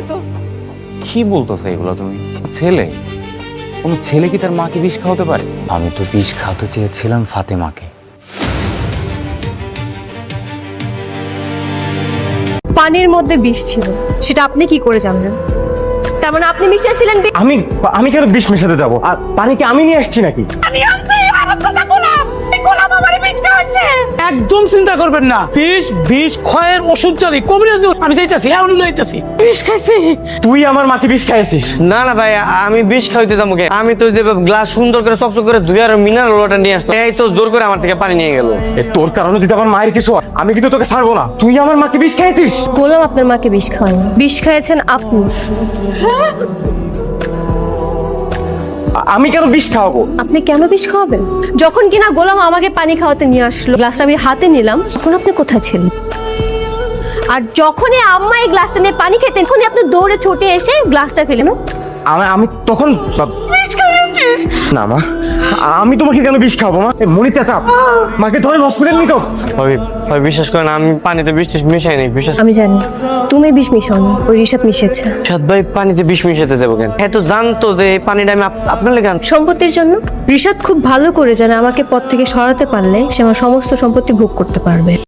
তো কি বলতেছো এগুলো তুমি? ছেলে, কোন ছেলে কি তার মাকে বিষ খাওয়াতে পারে? আমি তো বিষ খাওয়াতে চেয়েছিলাম ফাতেমাকে। পানির মধ্যে বিষ ছিল, সেটা আপনি কি করে জানলেন? তার মানে আপনি মিশিয়েছিলেন বিষ? আমি কেন বিষ মেশাতে যাবো? আর পানিকে আমি নিয়ে আসছি নাকি? একদম চিন্তা করবেন না। বিষ ক্ষয়ের ওষুধ জানি কবিরাজ, আমি চাইতেছি এমন লইতেছি বিষ খাইছি। তুই আমার মাকে বিষ খাইছিস? না না ভাই, আমি বিষ খাইতে যাবো কে? আমি তো যে গ্লাস সুন্দর করে চকচক করে ধুয়ে আর মিনারেল ওয়াটার নিয়ে আসতো, এই তো জোর করে আমার থেকে পানি নিয়ে গেল। তোর কারণে যদি আমার মায়ের কিছু হয়, আমি কিন্তু তোকে ছাড়বো না। তুই আমার মাকে বিষ খাইছিস? গোলাম আপনার মাকে বিষ খাওয়ায়নি, বিষ খাইয়েছেন আপনি। আমি কেন বিষ খাওয়াবো? আপনি কেন বিষ খাওয়াবেন? যখন কিনা গোলাম আমাকে পানি খাওয়াতে নিয়ে আসলো, গ্লাসটা আমি হাতে নিলাম, তখন আপনি কোথায় ছিলেন? আর যখনই আম্মা এই গ্লাসটা নিয়ে পানি খেতেন, তখনই আপনি দৌড়ে ছুটে এসে গ্লাসটা ফেলেন। আমি তখন না মা, আমি তোমাকে কেন বিষ খাওয়াবো মা? মনি চাচা, মাকে ধরেন হসপিটাল নিতো। ভাই বিশ্বাস করেন, আমি পানিতে বিষ টিষ মিশাই নাই। বিশ্বাস আমি জানি তুমি বিষ মিশাওনি, ওই রিশাদ মিশিয়েছে। সাদ ভাই পানিতে বিষ মিশাতে যাবো কেন? এত জানতো যে এই পানিটা আমি আপনার লেগে আনছি। সম্পত্তির জন্য। রিশাদ খুব ভালো করে জানে আমাকে পথ থেকে সরাতে পারলে সে আমার সমস্ত সম্পত্তি ভোগ করতে পারবে।